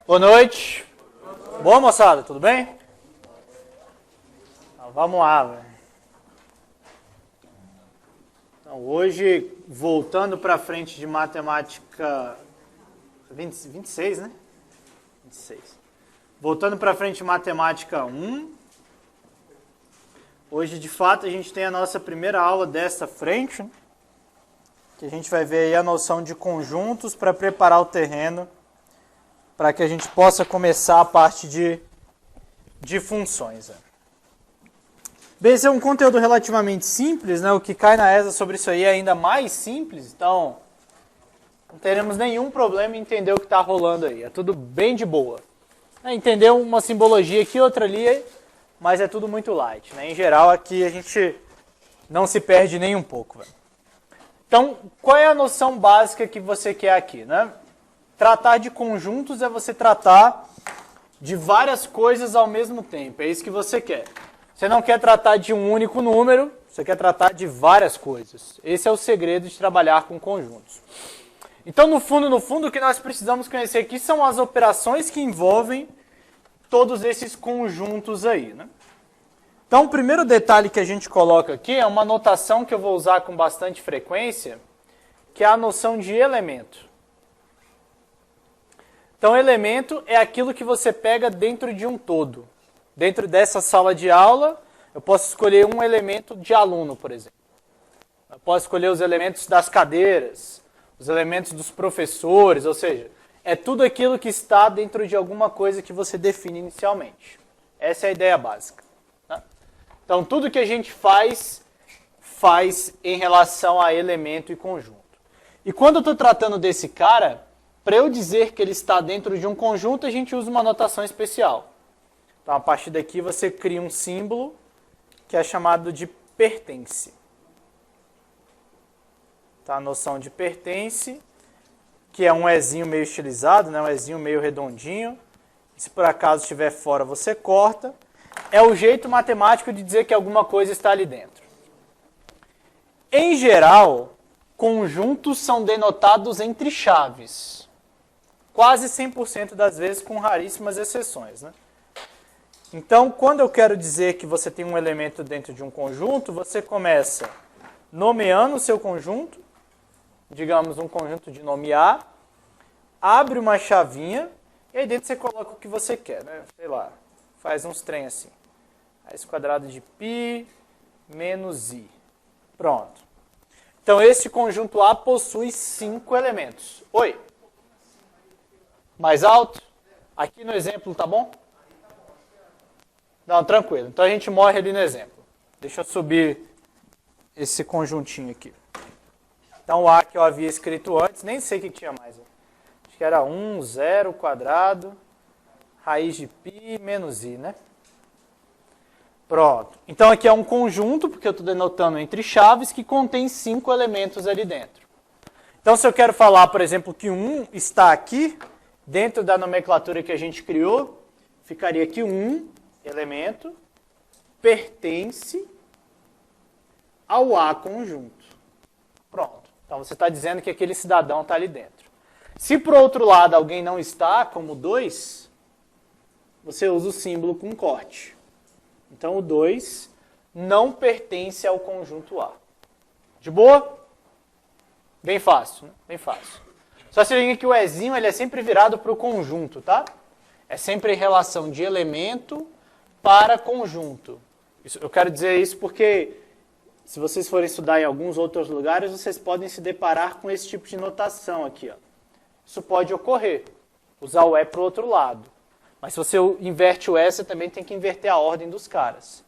Boa noite. Boa, moçada, tudo bem? Então, vamos lá, velho. Então, hoje, voltando para frente de matemática 26, né? 26. Voltando para frente de matemática 1. Hoje, de fato, a gente tem a nossa primeira aula dessa frente, né? Que a gente vai ver aí a noção de conjuntos para preparar o terreno para que a gente possa começar a parte de funções. Bem, esse é um conteúdo relativamente simples, né? O que cai na ESA sobre isso aí é ainda mais simples, então não teremos nenhum problema em entender o que está rolando aí. É tudo bem de boa. Entender uma simbologia aqui, outra ali, mas é tudo muito light, né? Em geral, aqui a gente não se perde nem um pouco. Velho. Então, qual é a noção básica que você quer aqui, né? Tratar de conjuntos é você tratar de várias coisas ao mesmo tempo. É isso que você quer. Você não quer tratar de um único número, você quer tratar de várias coisas. Esse é o segredo de trabalhar com conjuntos. Então, no fundo, o que nós precisamos conhecer aqui são as operações que envolvem todos esses conjuntos aí, né? Então, o primeiro detalhe que a gente coloca aqui é uma notação que eu vou usar com bastante frequência, que é a noção de elemento. Então, elemento é aquilo que você pega dentro de um todo. Dentro dessa sala de aula, eu posso escolher um elemento de aluno, por exemplo. Eu posso escolher os elementos das cadeiras, os elementos dos professores, ou seja, é tudo aquilo que está dentro de alguma coisa que você define inicialmente. Essa é a ideia básica. Né? Então, tudo que a gente faz em relação a elemento e conjunto. E quando eu estou tratando desse cara, para eu dizer que ele está dentro de um conjunto, a gente usa uma notação especial. Então, a partir daqui, você cria um símbolo que é chamado de pertence. Tá? A noção de pertence, que é um ezinho meio estilizado, né? Um ezinho meio redondinho. Se por acaso estiver fora, você corta. É o jeito matemático de dizer que alguma coisa está ali dentro. Em geral, conjuntos são denotados entre chaves. Quase 100% das vezes, com raríssimas exceções. Né? Então, quando eu quero dizer que você tem um elemento dentro de um conjunto, você começa nomeando o seu conjunto, digamos um conjunto de nome A, abre uma chavinha, e aí dentro você coloca o que você quer. Né? Sei lá, faz uns trem assim. Raiz quadrada de π menos i. Pronto. Então, esse conjunto A possui 5 elementos. Oi? Mais alto? Aqui no exemplo, tá bom? Não, tranquilo. Então a gente morre ali no exemplo. Deixa eu subir esse conjuntinho aqui. Então o A que eu havia escrito antes, nem sei o que tinha mais. Acho que era 1, 0, quadrado, raiz de π menos i, né? Pronto. Então aqui é um conjunto, porque eu estou denotando entre chaves, que contém 5 elementos ali dentro. Então se eu quero falar, por exemplo, que 1 está aqui, dentro da nomenclatura que a gente criou, ficaria que um elemento pertence ao A conjunto. Pronto. Então você está dizendo que aquele cidadão está ali dentro. Se por outro lado alguém não está, como 2, você usa o símbolo com corte. Então o 2 não pertence ao conjunto A. De boa? Bem fácil, né? Bem fácil. Só se liga que o Ezinho ele é sempre virado para o conjunto, tá? É sempre em relação de elemento para conjunto. Eu quero dizer isso porque, se vocês forem estudar em alguns outros lugares, vocês podem se deparar com esse tipo de notação aqui. Ó. Isso pode ocorrer, usar o E para o outro lado. Mas se você inverte o E, você também tem que inverter a ordem dos caras.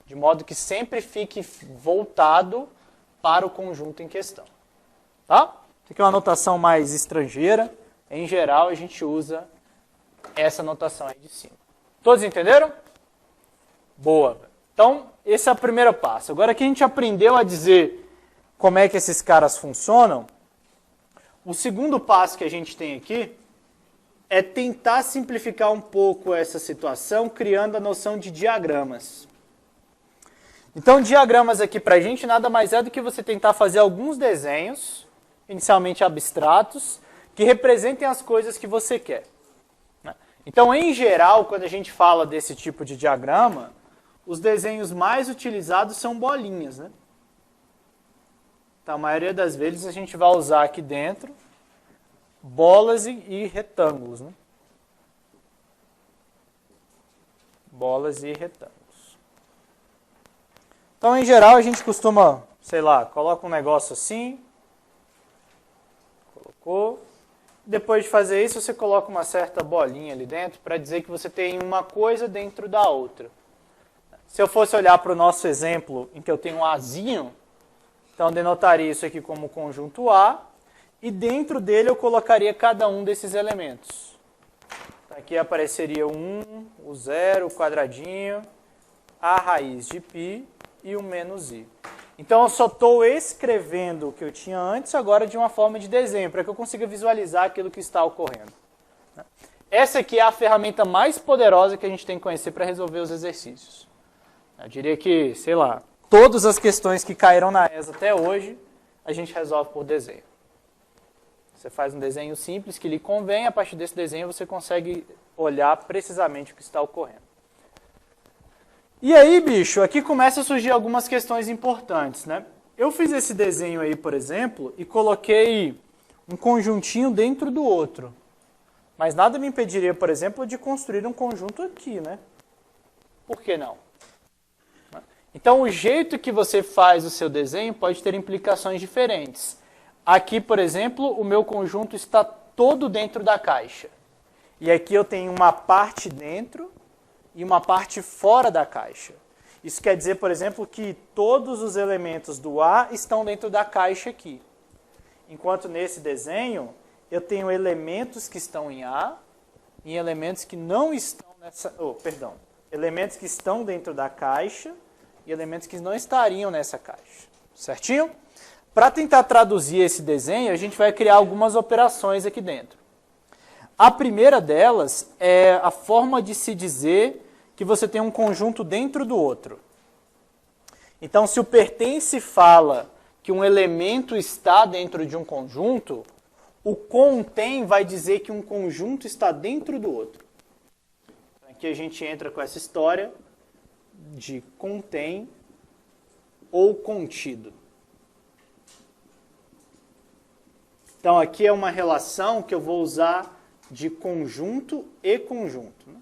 De modo que sempre fique voltado para o conjunto em questão. Tá? Isso aqui é uma notação mais estrangeira. Em geral, a gente usa essa notação aí de cima. Todos entenderam? Boa. Então, esse é o primeiro passo. Agora que a gente aprendeu a dizer como é que esses caras funcionam, o segundo passo que a gente tem aqui é tentar simplificar um pouco essa situação, criando a noção de diagramas. Então, diagramas aqui para a gente nada mais é do que você tentar fazer alguns desenhos, inicialmente abstratos, que representem as coisas que você quer. Então, em geral, quando a gente fala desse tipo de diagrama, os desenhos mais utilizados são bolinhas, né? Então, a maioria das vezes a gente vai usar aqui dentro bolas e retângulos, né? Bolas e retângulos. Então, em geral, a gente costuma, sei lá, coloca um negócio assim, colocou. Depois de fazer isso, você coloca uma certa bolinha ali dentro para dizer que você tem uma coisa dentro da outra. Se eu fosse olhar para o nosso exemplo em que eu tenho um Azinho, então denotaria isso aqui como conjunto A, e dentro dele eu colocaria cada um desses elementos. Aqui apareceria o 1, o 0, o quadradinho, a raiz de π e o menos i. Então eu só estou escrevendo o que eu tinha antes agora de uma forma de desenho, para que eu consiga visualizar aquilo que está ocorrendo. Essa aqui é a ferramenta mais poderosa que a gente tem que conhecer para resolver os exercícios. Eu diria que, sei lá, todas as questões que caíram na ESA até hoje, a gente resolve por desenho. Você faz um desenho simples que lhe convém, a partir desse desenho você consegue olhar precisamente o que está ocorrendo. E aí, bicho, aqui começa a surgir algumas questões importantes, né? Eu fiz esse desenho aí, por exemplo, e coloquei um conjuntinho dentro do outro. Mas nada me impediria, por exemplo, de construir um conjunto aqui, né? Por que não? Então, o jeito que você faz o seu desenho pode ter implicações diferentes. Aqui, por exemplo, o meu conjunto está todo dentro da caixa. E aqui eu tenho uma parte dentro e uma parte fora da caixa. Isso quer dizer, por exemplo, que todos os elementos do A estão dentro da caixa aqui. Enquanto nesse desenho, eu tenho elementos que estão em A e elementos que não estão nessa... elementos que estão dentro da caixa e elementos que não estariam nessa caixa. Certinho? Para tentar traduzir esse desenho, a gente vai criar algumas operações aqui dentro. A primeira delas é a forma de se dizer que você tem um conjunto dentro do outro. Então, se o pertence fala que um elemento está dentro de um conjunto, o contém vai dizer que um conjunto está dentro do outro. Aqui a gente entra com essa história de contém ou contido. Então, aqui é uma relação que eu vou usar de conjunto e conjunto. Né?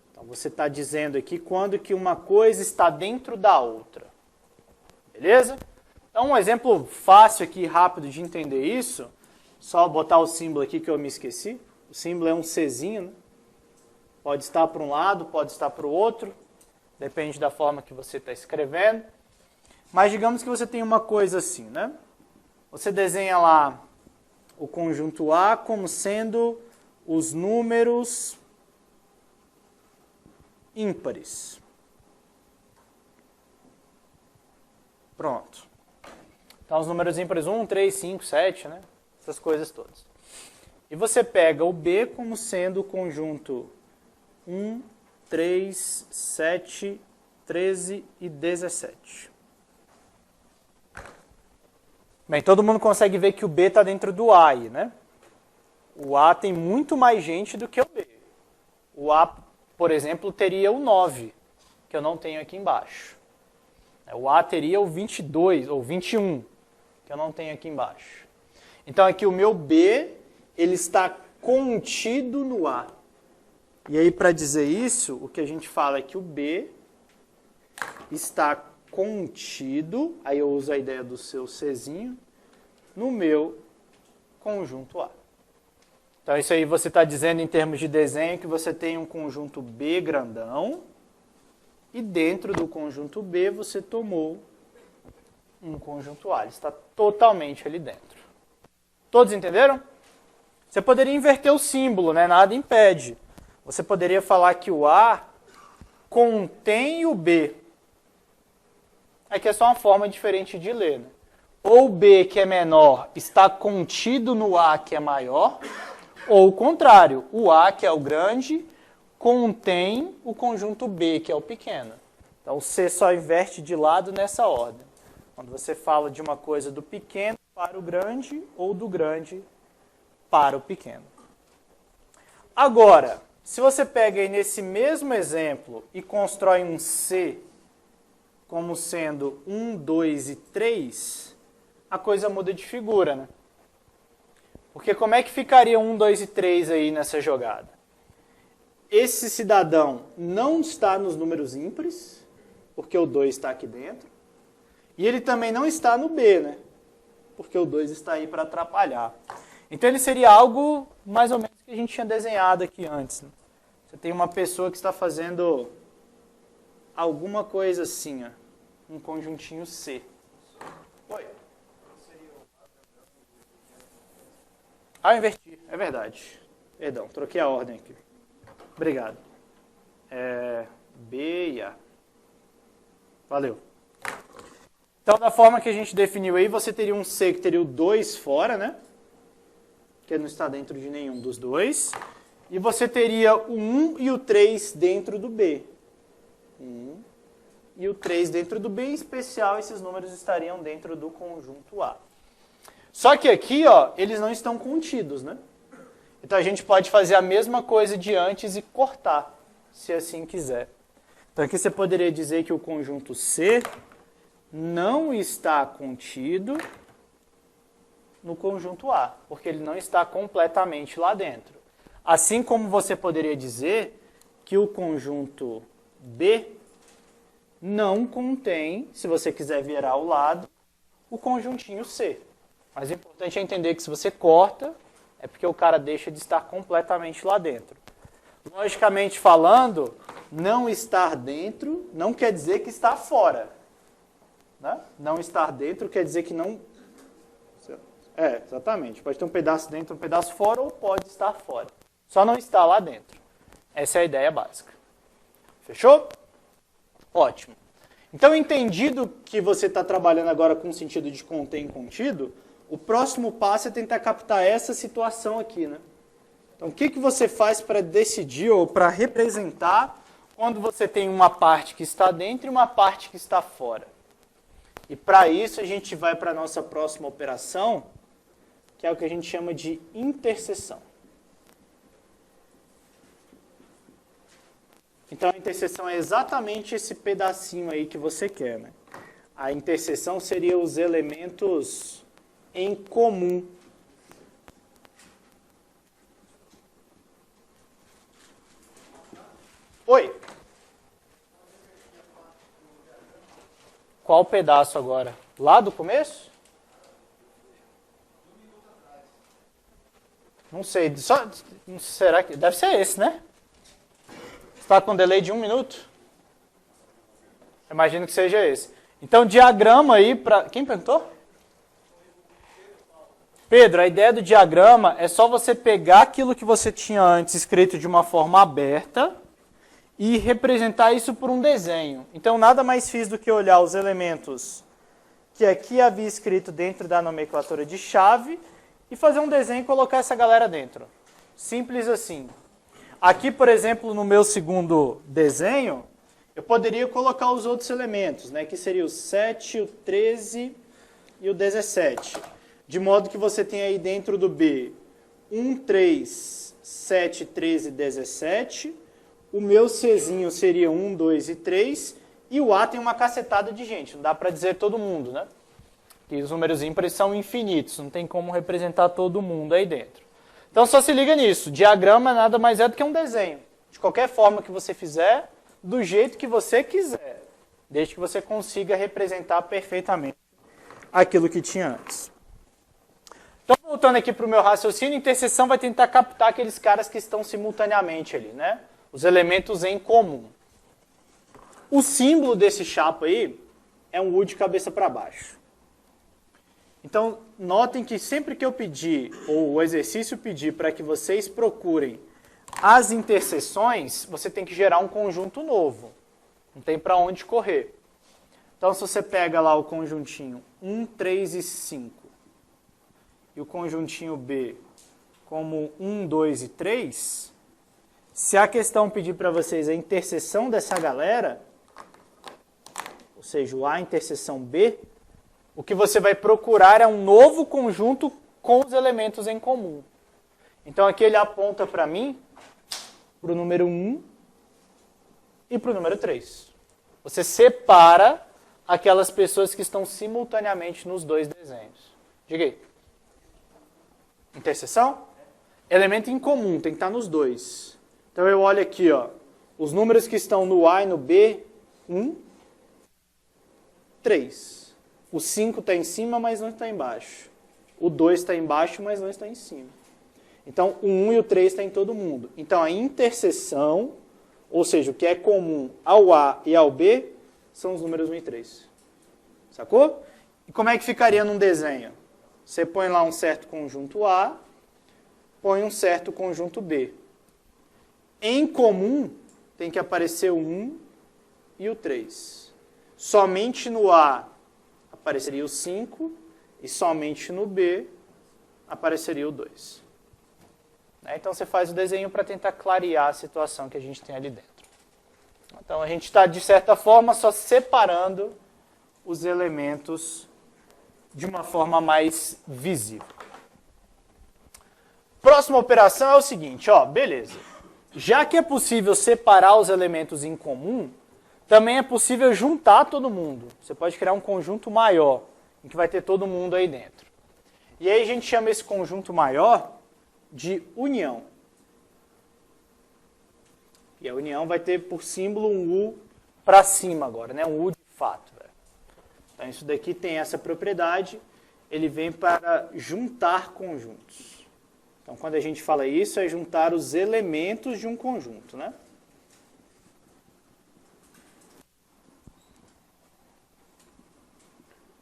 Então, você está dizendo aqui quando que uma coisa está dentro da outra. Beleza? Então, um exemplo fácil aqui, rápido de entender isso, só botar o símbolo aqui que eu me esqueci. O símbolo é um Czinho, né? Pode estar para um lado, pode estar para o outro, depende da forma que você está escrevendo. Mas digamos que você tem uma coisa assim, né? Você desenha lá o conjunto A como sendo os números ímpares. Pronto. Então, os números ímpares 1, 3, 5, 7, né? Essas coisas todas. E você pega o B como sendo o conjunto 1, 3, 7, 13 e 17. Bem, todo mundo consegue ver que o B está dentro do A aí, né? O A tem muito mais gente do que o B. O A, por exemplo, teria o 9, que eu não tenho aqui embaixo. O A teria o 22, ou 21, que eu não tenho aqui embaixo. Então, aqui o meu B, ele está contido no A. E aí, para dizer isso, o que a gente fala é que o B está contido, aí eu uso a ideia do seu Czinho, no meu conjunto A. Então, isso aí você está dizendo em termos de desenho que você tem um conjunto B grandão e dentro do conjunto B você tomou um conjunto A. Ele está totalmente ali dentro. Todos entenderam? Você poderia inverter o símbolo, né? Nada impede. Você poderia falar que o A contém o B. Aqui é só uma forma diferente de ler. Né? Ou o B, que é menor, está contido no A, que é maior, ou o contrário, o A, que é o grande, contém o conjunto B, que é o pequeno. Então, você só inverte de lado nessa ordem. Quando você fala de uma coisa do pequeno para o grande, ou do grande para o pequeno. Agora, se você pega aí nesse mesmo exemplo e constrói um C como sendo 1, 2 e 3, a coisa muda de figura, né? Porque como é que ficaria 1, 2 e 3 aí nessa jogada? Esse cidadão não está nos números ímpares, porque o 2 está aqui dentro. E ele também não está no B, né? Porque o 2 está aí para atrapalhar. Então ele seria algo mais ou menos que a gente tinha desenhado aqui antes, né? Você tem uma pessoa que está fazendo alguma coisa assim, ó, um conjuntinho C. Oi. Ah, eu inverti, é verdade. Perdão, troquei a ordem aqui. Obrigado. B e A. Valeu. Então, da forma que a gente definiu aí, você teria um C que teria o 2 fora, né? Que não está dentro de nenhum dos dois. E você teria o 1 e o 3 dentro do B. 1 e o 3 dentro do B, em especial, esses números estariam dentro do conjunto A. Só que aqui, ó, eles não estão contidos, né? Então a gente pode fazer a mesma coisa de antes e cortar, se assim quiser. Então aqui você poderia dizer que o conjunto C não está contido no conjunto A, porque ele não está completamente lá dentro. Assim como você poderia dizer que o conjunto B não contém, se você quiser virar ao lado, o conjuntinho C. Mas o importante é entender que se você corta, é porque o cara deixa de estar completamente lá dentro. Logicamente falando, não estar dentro não quer dizer que está fora. Né? Não estar dentro quer dizer que não... exatamente. Pode ter um pedaço dentro, um pedaço fora, ou pode estar fora. Só não está lá dentro. Essa é a ideia básica. Fechou? Ótimo. Então, entendido que você está trabalhando agora com o sentido de contém contido, o próximo passo é tentar captar essa situação aqui, né? Então, o que você faz para decidir ou para representar quando você tem uma parte que está dentro e uma parte que está fora? E para isso a gente vai para a nossa próxima operação, que é o que a gente chama de interseção. Então, a interseção é exatamente esse pedacinho aí que você quer, né? A interseção seria os elementos em comum. Oi. Qual pedaço agora? Lá do começo? Não sei. Será que... Deve ser esse, né? Está com delay de 1 minuto? Imagino que seja esse. Então, diagrama aí para... Quem perguntou? Pedro, a ideia do diagrama é só você pegar aquilo que você tinha antes escrito de uma forma aberta e representar isso por um desenho. Então, nada mais fiz do que olhar os elementos que aqui havia escrito dentro da nomenclatura de chave e fazer um desenho e colocar essa galera dentro. Simples assim. Aqui, por exemplo, no meu segundo desenho, eu poderia colocar os outros elementos, né, que seria o 7, o 13 e o 17. De modo que você tem aí dentro do B 1, 3, 7, 13, 17. O meu Czinho seria 1, 2 e 3. E o A tem uma cacetada de gente. Não dá para dizer todo mundo, né? Que os números ímpares são infinitos. Não tem como representar todo mundo aí dentro. Então só se liga nisso. Diagrama nada mais é do que um desenho. De qualquer forma que você fizer, do jeito que você quiser. Desde que você consiga representar perfeitamente aquilo que tinha antes. Então, voltando aqui para o meu raciocínio, interseção vai tentar captar aqueles caras que estão simultaneamente ali, né? Os elementos em comum. O símbolo desse chapa aí é um U de cabeça para baixo. Então, notem que sempre que eu pedir, ou o exercício pedir para que vocês procurem as interseções, você tem que gerar um conjunto novo. Não tem para onde correr. Então, se você pega lá o conjuntinho 1, 3 e 5, e o conjuntinho B como 1, 2 e 3, se a questão pedir para vocês a interseção dessa galera, ou seja, o A interseção B, o que você vai procurar é um novo conjunto com os elementos em comum. Então aqui ele aponta para mim, para o número 1 e para o número 3. Você separa aquelas pessoas que estão simultaneamente nos dois desenhos. Diga aí. Interseção? Elemento em comum, tem que estar nos dois. Então eu olho aqui, ó, os números que estão no A e no B, 1, 3. O 5 está em cima, mas não está embaixo. O 2 está embaixo, mas não está em cima. Então, o 1 e o 3 está em todo mundo. Então, a interseção, ou seja, o que é comum ao A e ao B, são os números 1 e 3. Sacou? E como é que ficaria num desenho? Você põe lá um certo conjunto A, põe um certo conjunto B. Em comum, tem que aparecer o 1 e o 3. Somente no A apareceria o 5 e somente no B apareceria o 2. Então você faz o desenho para tentar clarear a situação que a gente tem ali dentro. Então a gente está, de certa forma, só separando os elementos de uma forma mais visível. Próxima operação é o seguinte, ó, beleza. Já que é possível separar os elementos em comum, também é possível juntar todo mundo. Você pode criar um conjunto maior, em que vai ter todo mundo aí dentro. E aí a gente chama esse conjunto maior de união. E a união vai ter por símbolo um U para cima agora, né? Um U de fato. Então isso daqui tem essa propriedade, ele vem para juntar conjuntos. Então quando a gente fala isso, é juntar os elementos de um conjunto, né?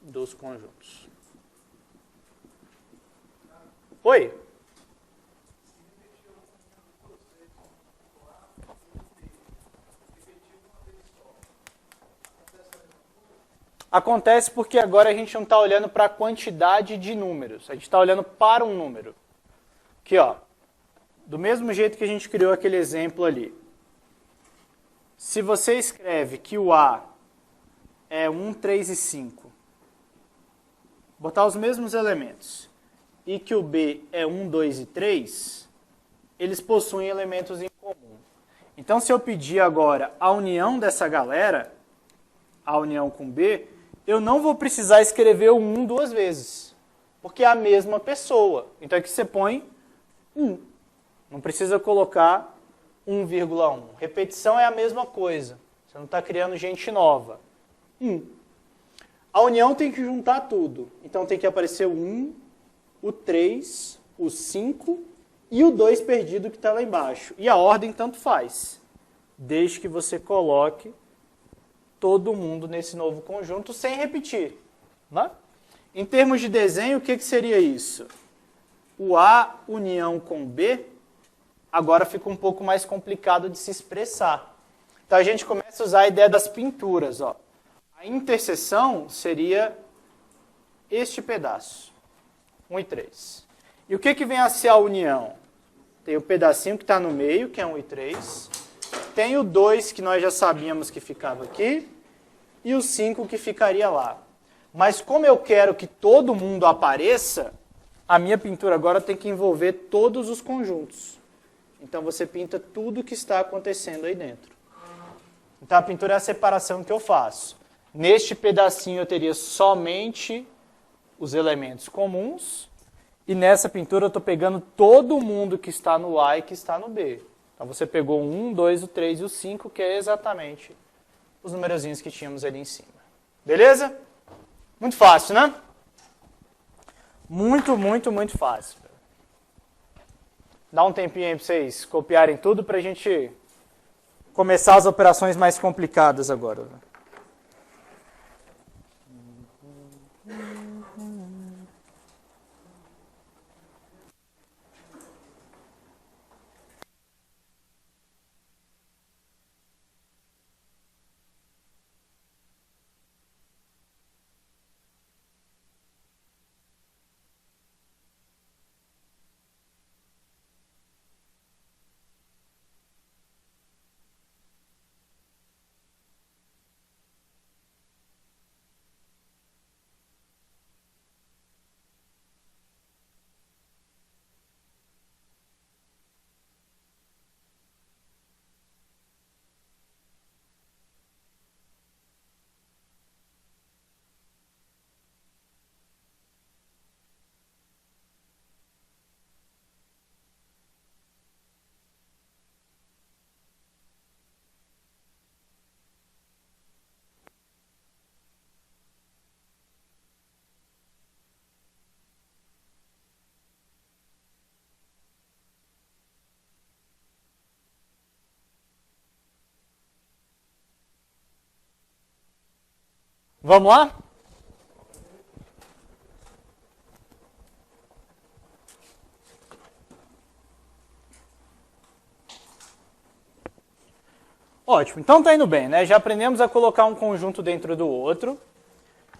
Dos conjuntos. Oi? Acontece porque agora a gente não está olhando para a quantidade de números, a gente está olhando para um número. Aqui, ó, do mesmo jeito que a gente criou aquele exemplo ali. Se você escreve que o A é 1, 3 e 5, botar os mesmos elementos, e que o B é 1, 2 e 3, eles possuem elementos em comum. Então, se eu pedir agora a união dessa galera, a união com B, eu não vou precisar escrever o 1 duas vezes, porque é a mesma pessoa. Então aqui você põe 1. Não precisa colocar 1,1. Repetição é a mesma coisa. Você não está criando gente nova. 1. A união tem que juntar tudo. Então tem que aparecer o 1, o 3, o 5 e o 2 perdido que está lá embaixo. E a ordem tanto faz, desde que você coloque todo mundo nesse novo conjunto sem repetir. Né? Em termos de desenho, o que seria isso? O A união com B agora fica um pouco mais complicado de se expressar. Então a gente começa a usar a ideia das pinturas. Ó. A interseção seria este pedaço, 1 e 3. E o que vem a ser a união? Tem o pedacinho que está no meio, que é 1 e 3. Tem o 2, que nós já sabíamos que ficava aqui. E o 5 que ficaria lá. Mas como eu quero que todo mundo apareça, a minha pintura agora tem que envolver todos os conjuntos. Então você pinta tudo que está acontecendo aí dentro. Então a pintura é a separação que eu faço. Neste pedacinho eu teria somente os elementos comuns. E nessa pintura eu estou pegando todo mundo que está no A e que está no B. Então você pegou o 1, 2, o 3 e o 5, que é exatamente os numerozinhos que tínhamos ali em cima. Beleza? Muito fácil, né? Muito, muito, muito fácil. Dá um tempinho aí para vocês copiarem tudo para a gente começar as operações mais complicadas agora. Vamos lá? Ótimo, então está indo bem, né? Já aprendemos a colocar um conjunto dentro do outro,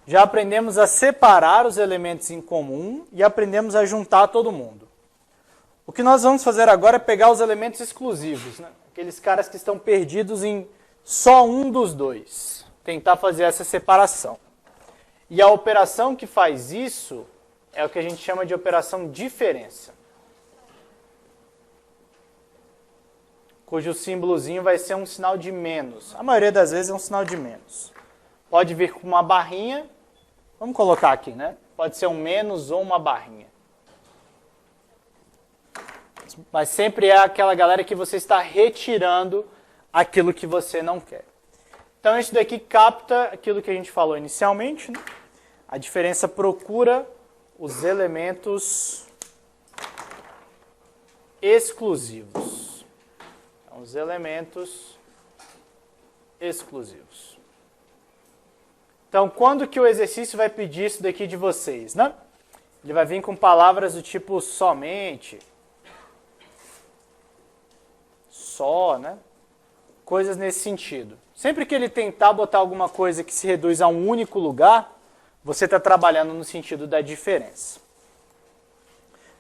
já aprendemos a separar os elementos em comum e aprendemos a juntar todo mundo. O que nós vamos fazer agora é pegar os elementos exclusivos, né? Aqueles caras que estão perdidos em só um dos dois. Tentar fazer essa separação. E a operação que faz isso é o que a gente chama de operação diferença. Cujo símbolozinho vai ser um sinal de menos. A maioria das vezes é um sinal de menos. Pode vir com uma barrinha. Vamos colocar aqui, né? Pode ser um menos ou uma barrinha. Mas sempre é aquela galera que você está retirando aquilo que você não quer. Então isso daqui capta aquilo que a gente falou inicialmente, né? A diferença procura os elementos exclusivos. Então, os elementos exclusivos. Então, quando que o exercício vai pedir isso daqui de vocês, né? Ele vai vir com palavras do tipo somente, só, né? Coisas nesse sentido. Sempre que ele tentar botar alguma coisa que se reduz a um único lugar, você está trabalhando no sentido da diferença.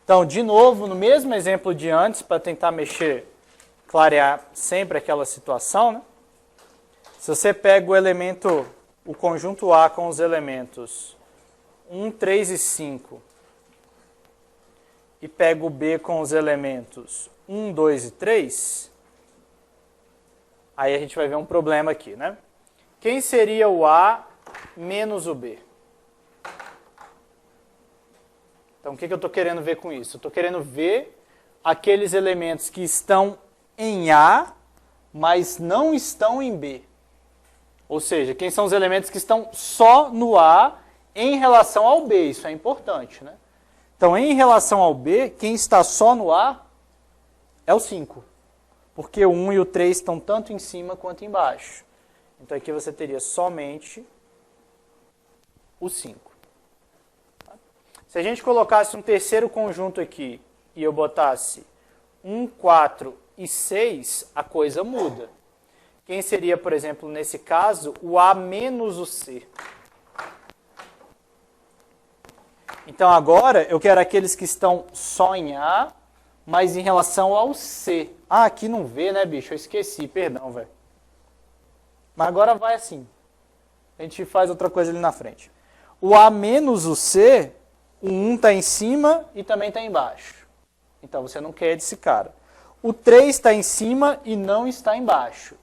Então, de novo, no mesmo exemplo de antes, para tentar mexer, clarear sempre aquela situação, né? Se você pega o elemento, o conjunto A com os elementos 1, 3 e 5, e pega o B com os elementos 1, 2 e 3, aí a gente vai ver um problema aqui, né? Quem seria o A menos o B? Então, o que eu estou querendo ver com isso? Eu estou querendo ver aqueles elementos que estão em A, mas não estão em B. Ou seja, quem são os elementos que estão só no A em relação ao B? Isso é importante, né? Então, em relação ao B, quem está só no A é o 5. Porque o 1 e o 3 estão tanto em cima quanto embaixo. Então, aqui você teria somente o 5. Se a gente colocasse um terceiro conjunto aqui e eu botasse 1, 4 e 6, a coisa muda. Quem seria, por exemplo, nesse caso, o A menos o C? Então, agora eu quero aqueles que estão só em A, mas em relação ao C. Ah, aqui não vê, né, bicho? Eu esqueci, perdão, velho. Mas agora vai assim. A gente faz outra coisa ali na frente. O A menos o C, o 1 está em cima e também está embaixo. Então, você não quer desse cara. O 3 está em cima e não está embaixo.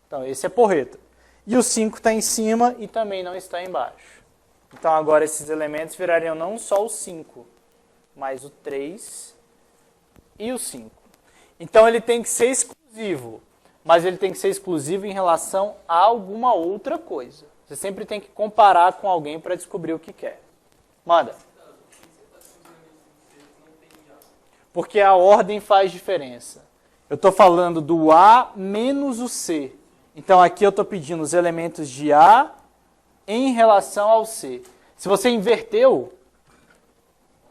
Então, esse é porreta. E o 5 está em cima e também não está embaixo. Então, agora esses elementos virariam não só o 5, mas o 3 e o 5. Então, ele tem que ser exclusivo, mas ele tem que ser exclusivo em relação a alguma outra coisa. Você sempre tem que comparar com alguém para descobrir o que quer. Manda. Porque a ordem faz diferença. Eu estou falando do A menos o C. Então, aqui eu estou pedindo os elementos de A em relação ao C. Se você inverteu,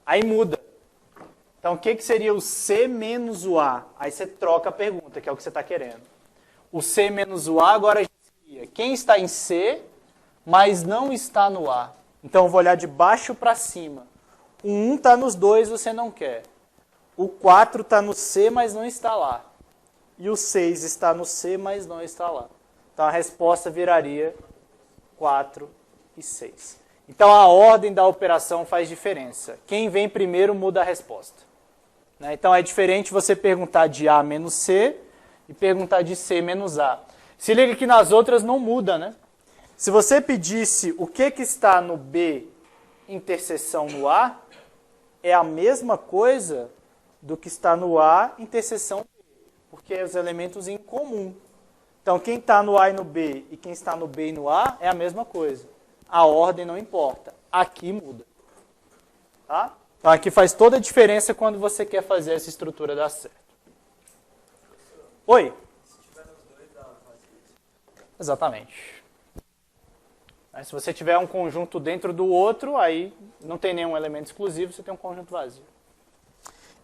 aí muda. Então, o que seria o C menos o A? Aí você troca a pergunta, que é o que você está querendo. O C menos o A agora seria quem está em C, mas não está no A. Então, eu vou olhar de baixo para cima. O 1 está nos dois, você não quer. O 4 está no C, mas não está lá. E o 6 está no C, mas não está lá. Então, a resposta viraria 4 e 6. Então, a ordem da operação faz diferença. Quem vem primeiro muda a resposta. Então, é diferente você perguntar de A menos C e perguntar de C menos A. Se liga que nas outras não muda, né? Se você pedisse o que está no B interseção no A, é a mesma coisa do que está no A interseção B, porque é os elementos em comum. Então, quem está no A e no B e quem está no B e no A é a mesma coisa. A ordem não importa. Aqui muda. Tá? Então, aqui faz toda a diferença quando você quer fazer essa estrutura dar certo. Oi? Se tiver nos dois, dá pra fazer isso. Exatamente. Se você tiver um conjunto dentro do outro, aí não tem nenhum elemento exclusivo, você tem um conjunto vazio.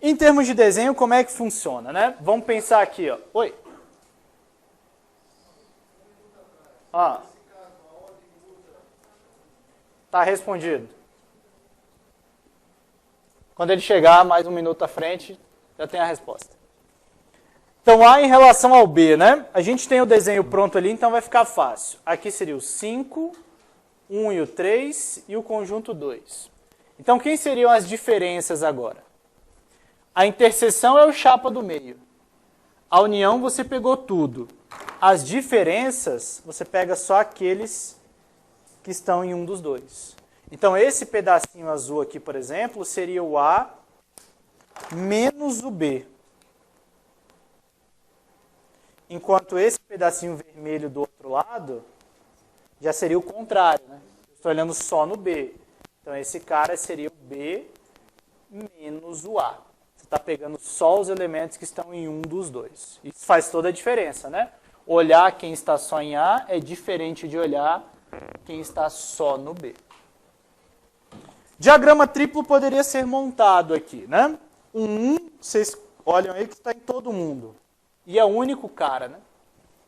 Em termos de desenho, como é que funciona, né? Vamos pensar aqui, ó. Oi. Tá respondido. Quando ele chegar mais um minuto à frente, já tem a resposta. Então, A em relação ao B, né? A gente tem o desenho pronto ali, então vai ficar fácil. Aqui seria o 5, 1 e o 3 e o conjunto 2. Então, quem seriam as diferenças agora? A interseção é o chapa do meio. A união você pegou tudo. As diferenças, você pega só aqueles que estão em um dos dois. Então, esse pedacinho azul aqui, por exemplo, seria o A menos o B. Enquanto esse pedacinho vermelho do outro lado já seria o contrário, né? Estou olhando só no B. Então, esse cara seria o B menos o A. Você está pegando só os elementos que estão em um dos dois. Isso faz toda a diferença, né? Olhar quem está só em A é diferente de olhar quem está só no B. Diagrama triplo poderia ser montado aqui, né? O 1, vocês olham aí que está em todo mundo. E é o único cara, né?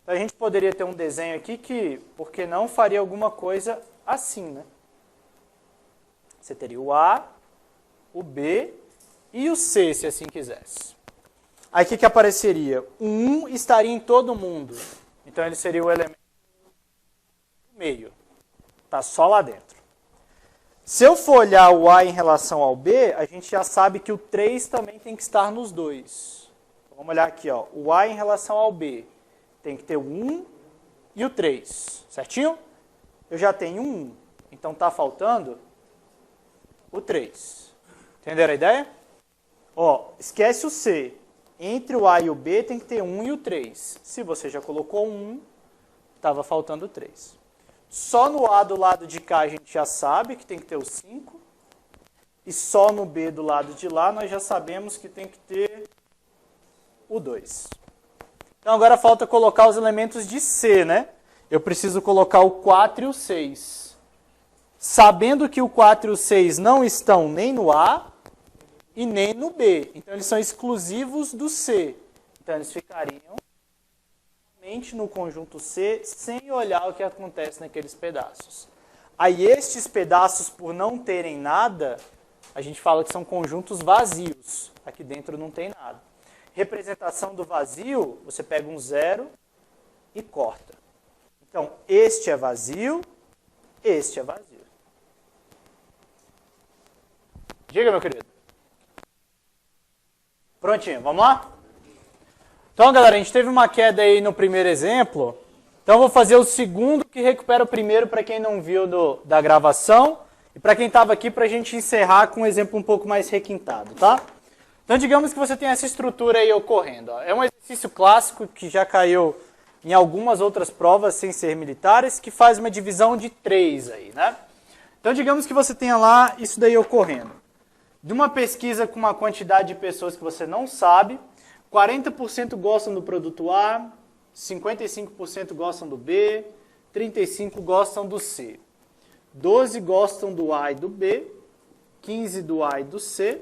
Então, a gente poderia ter um desenho aqui que, por que não, faria alguma coisa assim, né? Você teria o A, o B e o C, se assim quisesse. Aí, o que apareceria? O 1 estaria em todo mundo. Então, ele seria o elemento do meio. Está só lá dentro. Se eu for olhar o A em relação ao B, a gente já sabe que o 3 também tem que estar nos dois. Então, vamos olhar aqui, ó. O A em relação ao B tem que ter o 1 e o 3, certinho? Eu já tenho um 1, então está faltando o 3. Entenderam a ideia? Ó, esquece o C. Entre o A e o B tem que ter 1 e o 3. Se você já colocou 1, estava faltando o 3. Só no A do lado de cá a gente já sabe que tem que ter o 5. E só no B do lado de lá nós já sabemos que tem que ter o 2. Então agora falta colocar os elementos de C, né? Eu preciso colocar o 4 e o 6. Sabendo que o 4 e o 6 não estão nem no A e nem no B. Então eles são exclusivos do C. Então eles ficariam somente no conjunto C, sem olhar o que acontece naqueles pedaços. Aí estes pedaços, por não terem nada, a gente fala que são conjuntos vazios. Aqui dentro não tem nada. Representação do vazio, você pega um 0 e corta. Então, este é vazio, este é vazio. Diga, meu querido. Prontinho, vamos lá? Então, galera, a gente teve uma queda aí no primeiro exemplo. Então, eu vou fazer o segundo que recupera o primeiro para quem não viu da gravação. E para quem estava aqui, para a gente encerrar com um exemplo um pouco mais requintado, tá? Então, digamos que você tem essa estrutura aí ocorrendo. Ó. É um exercício clássico que já caiu em algumas outras provas sem ser militares, que faz uma divisão de 3 aí, né? Então, digamos que você tenha lá isso daí ocorrendo. De uma pesquisa com uma quantidade de pessoas que você não sabe, 40% gostam do produto A, 55% gostam do B, 35% gostam do C. 12 gostam do A e do B, 15 do A e do C,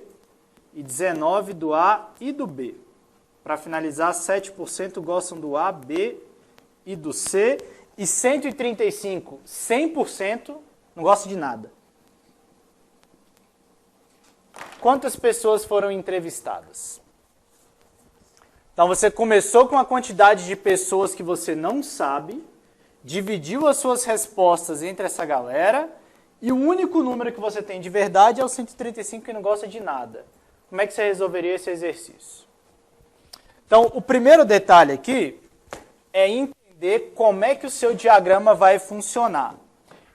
e 19 do A e do B. Para finalizar, 7% gostam do A, B e do C, e 135, 100%, não gostam de nada. Quantas pessoas foram entrevistadas? Então, você começou com a quantidade de pessoas que você não sabe, dividiu as suas respostas entre essa galera, e o único número que você tem de verdade é o 135 que não gosta de nada. Como é que você resolveria esse exercício? Então, o primeiro detalhe aqui é entender como é que o seu diagrama vai funcionar.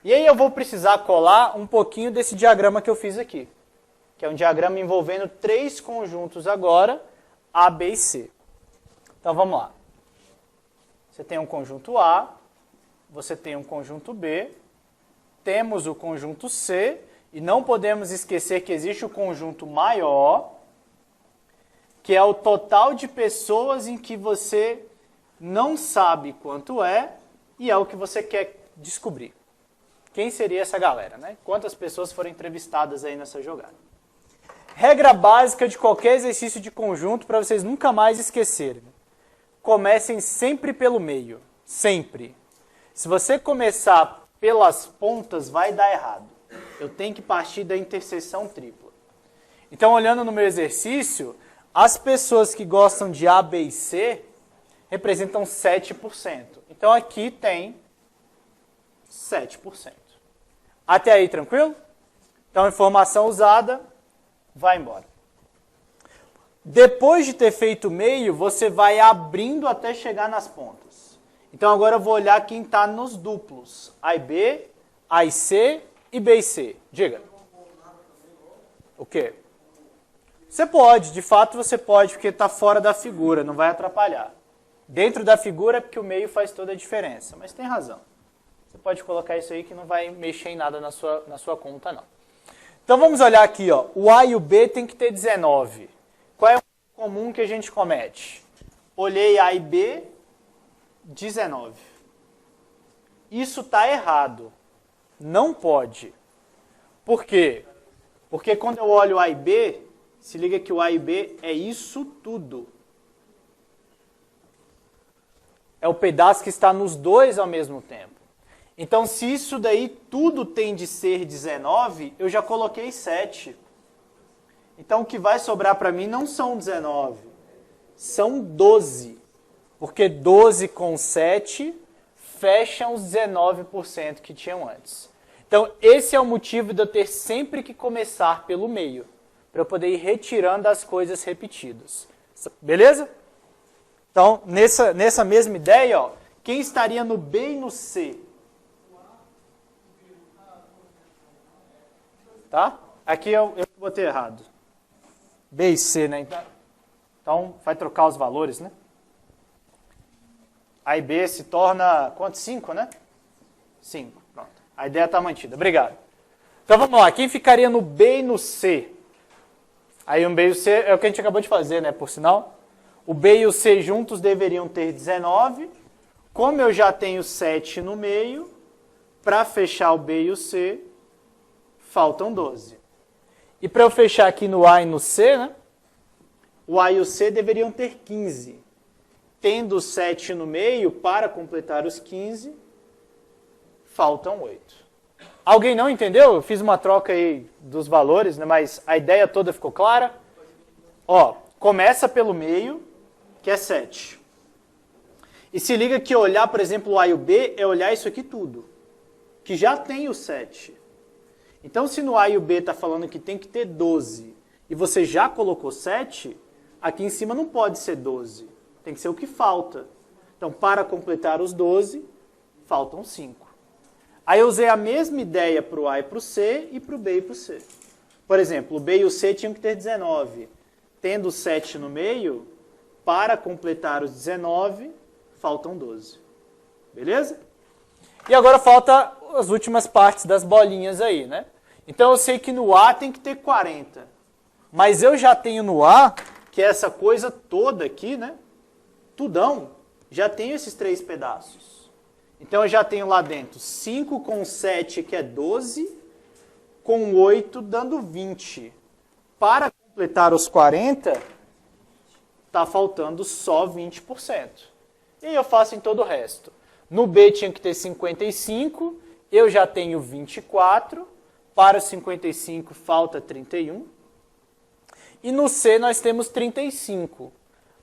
E aí eu vou precisar colar um pouquinho desse diagrama que eu fiz aqui, que é um diagrama envolvendo 3 conjuntos agora, A, B e C. Então, vamos lá. Você tem um conjunto A, você tem um conjunto B, temos o conjunto C, e não podemos esquecer que existe o conjunto maior, que é o total de pessoas em que você não sabe quanto é, e é o que você quer descobrir. quem seria essa galera, né? Quantas pessoas foram entrevistadas aí nessa jogada. Regra básica de qualquer exercício de conjunto para vocês nunca mais esquecerem. Comecem sempre pelo meio. Sempre. Se você começar pelas pontas, vai dar errado. Eu tenho que partir da interseção tripla. Então, olhando no meu exercício, as pessoas que gostam de A, B e C representam 7%. Então, aqui tem 7%. Até aí, tranquilo? Então, informação usada, vai embora. Depois de ter feito o meio, você vai abrindo até chegar nas pontas. Então, agora eu vou olhar quem está nos duplos. A e B, A e C e B e C. Diga. O quê? Você pode, de fato você pode, porque está fora da figura, não vai atrapalhar. Dentro da figura é porque o meio faz toda a diferença, mas tem razão. Você pode colocar isso aí que não vai mexer em nada na sua conta, não. Então vamos olhar aqui, ó. O A e o B tem que ter 19. Qual é o comum que a gente comete? Olhei A e B, 19. Isso está errado. Não pode. Por quê? Porque quando eu olho A e B, se liga que o A e B é isso tudo. É o pedaço que está nos dois ao mesmo tempo. Então, se isso daí tudo tem de ser 19, eu já coloquei 7. Então, o que vai sobrar para mim não são 19, são 12. Porque 12 com 7 fecham os 19% que tinham antes. Então, esse é o motivo de eu ter sempre que começar pelo meio, para eu poder ir retirando as coisas repetidas. Beleza? Então, nessa mesma ideia, ó, quem estaria no B e no C? Tá? Aqui eu botei errado. B e C, né? Então, vai trocar os valores, né? A e B se torna, quanto? 5, né? 5, pronto. A ideia está mantida. Obrigado. Então, vamos lá. Quem ficaria no B e no C? Aí, um B e o C é o que a gente acabou de fazer, né? Por sinal. O B e o C juntos deveriam ter 19. Como eu já tenho 7 no meio, para fechar o B e o C, faltam 12. E para eu fechar aqui no A e no C, né? O A e o C deveriam ter 15. Tendo 7 no meio, para completar os 15, faltam 8. Alguém não entendeu? Eu fiz uma troca aí dos valores, né? Mas a ideia toda ficou clara? Ó, começa pelo meio, que é 7. E se liga que olhar, por exemplo, o A e o B é olhar isso aqui tudo, que já tem o 7. Então, se no A e o B está falando que tem que ter 12 e você já colocou 7, aqui em cima não pode ser 12. Tem que ser o que falta. Então, para completar os 12, faltam 5. Aí eu usei a mesma ideia para o A e para o C e para o B e para o C. Por exemplo, o B e o C tinham que ter 19. Tendo 7 no meio, para completar os 19, faltam 12. Beleza? E agora falta as últimas partes das bolinhas aí, né? Então eu sei que no A tem que ter 40. Mas eu já tenho no A, que é essa coisa toda aqui, né? Tudão, já tenho esses 3 pedaços. Então eu já tenho lá dentro 5 com 7, que é 12, com 8 dando 20. Para completar os 40, está faltando só 20%. E aí eu faço em todo o resto. No B tinha que ter 55, eu já tenho 24, para os 55 falta 31. E no C nós temos 35.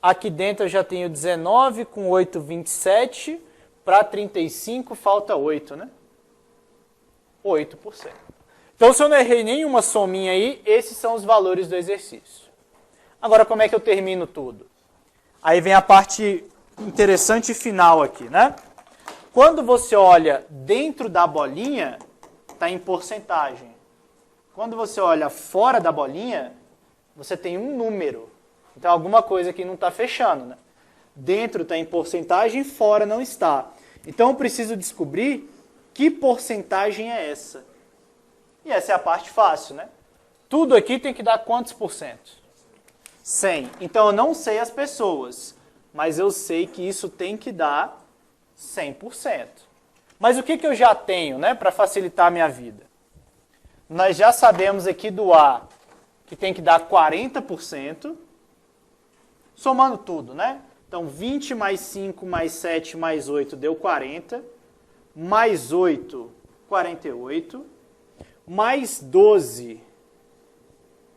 Aqui dentro eu já tenho 19, com 8, 27, para 35 falta 8, né? 8%. Então se eu não errei nenhuma sominha aí, esses são os valores do exercício. Agora como é que eu termino tudo? Aí vem a parte interessante final aqui, né? Quando você olha dentro da bolinha, está em porcentagem. Quando você olha fora da bolinha, você tem um número. Então, alguma coisa aqui não está fechando, né? Dentro está em porcentagem, fora não está. Então, eu preciso descobrir que porcentagem é essa. E essa é a parte fácil, né? Tudo aqui tem que dar quantos por cento? 100. Então, eu não sei as pessoas, mas eu sei que isso tem que dar 100%. Mas o que eu já tenho, né, para facilitar a minha vida? Nós já sabemos aqui do A que tem que dar 40%, somando tudo, né? Então, 20 mais 5 mais 7 mais 8 deu 40, mais 8, 48, mais 12,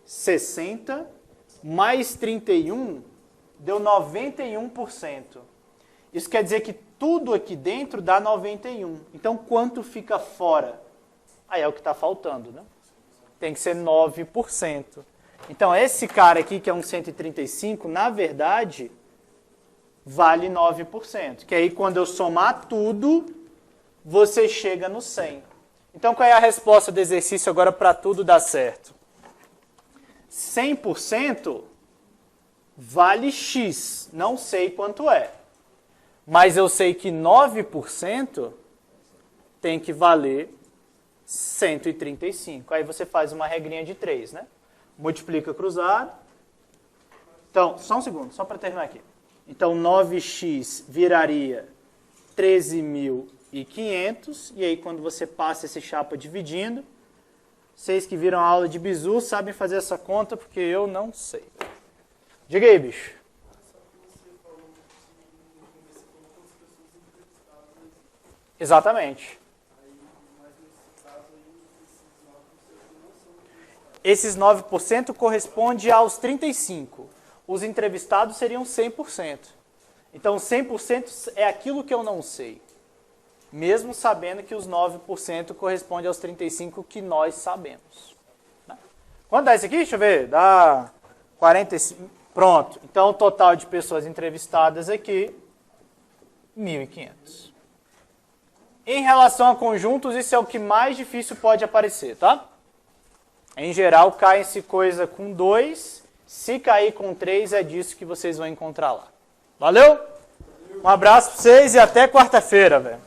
60, mais 31, deu 91%. Isso quer dizer que tudo aqui dentro dá 91. Então, quanto fica fora? Aí é o que está faltando, né? Tem que ser 9%. Então, esse cara aqui, que é um 135, na verdade, vale 9%. Que aí, quando eu somar tudo, você chega no 100. Então, qual é a resposta do exercício agora para tudo dar certo? 100% vale X. Não sei quanto é. Mas eu sei que 9% tem que valer 135. Aí você faz uma regrinha de 3, né? Multiplica cruzado. Então, só um segundo, só para terminar aqui. Então, 9x viraria 13.500. E aí, quando você passa esse chapa dividindo, vocês que viram a aula de bizu sabem fazer essa conta, porque eu não sei. Diga aí, bicho. Exatamente. Esses 9% corresponde aos 35%. Os entrevistados seriam 100%. Então, 100% é aquilo que eu não sei. Mesmo sabendo que os 9% corresponde aos 35% que nós sabemos. Quanto dá isso aqui? Deixa eu ver. Dá 45. Pronto. Então, o total de pessoas entrevistadas aqui, 1.500. Em relação a conjuntos, isso é o que mais difícil pode aparecer, tá? Em geral, cai-se coisa com 2. Se cair com 3, é disso que vocês vão encontrar lá. Valeu? Um abraço para vocês e até quarta-feira, velho.